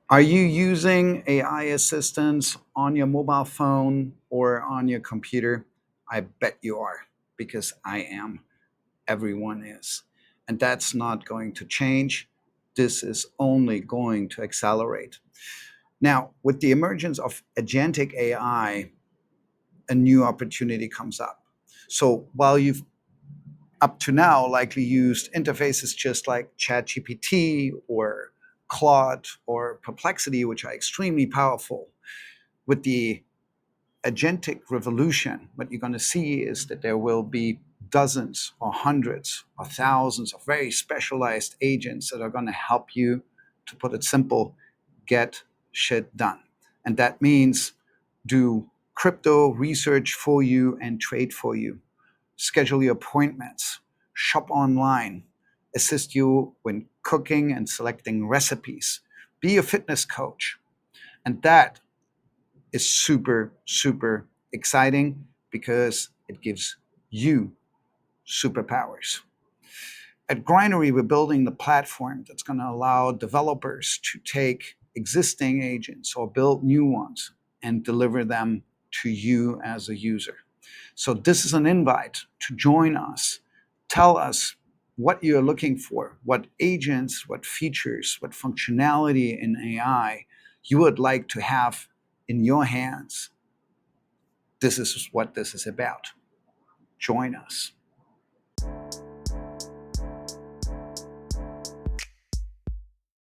Are you using AI assistants on your mobile phone or on your computer? I bet you are, because I am. Everyone is. And that's not going to change. This is only going to accelerate. Now, with the emergence of agentic AI, a new opportunity comes up. So while you've up to now likely used interfaces just like ChatGPT or Claude or Perplexity, which are extremely powerful, with the agentic revolution, what you're going to see is that there will be dozens or hundreds or thousands of very specialized agents that are going to help you, to put it simple, get shit done. And that means do crypto research for you and trade for you, schedule your appointments, shop online, assist you when cooking and selecting recipes, be a fitness coach. And that is super, super exciting because it gives you superpowers. At Grindery, we're building the platform that's going to allow developers to take existing agents or build new ones and deliver them to you as a user. So this is an invite to join us. Tell us what you're looking for, what agents, what features, what functionality in AI you would like to have in your hands. This is what this is about. Join us.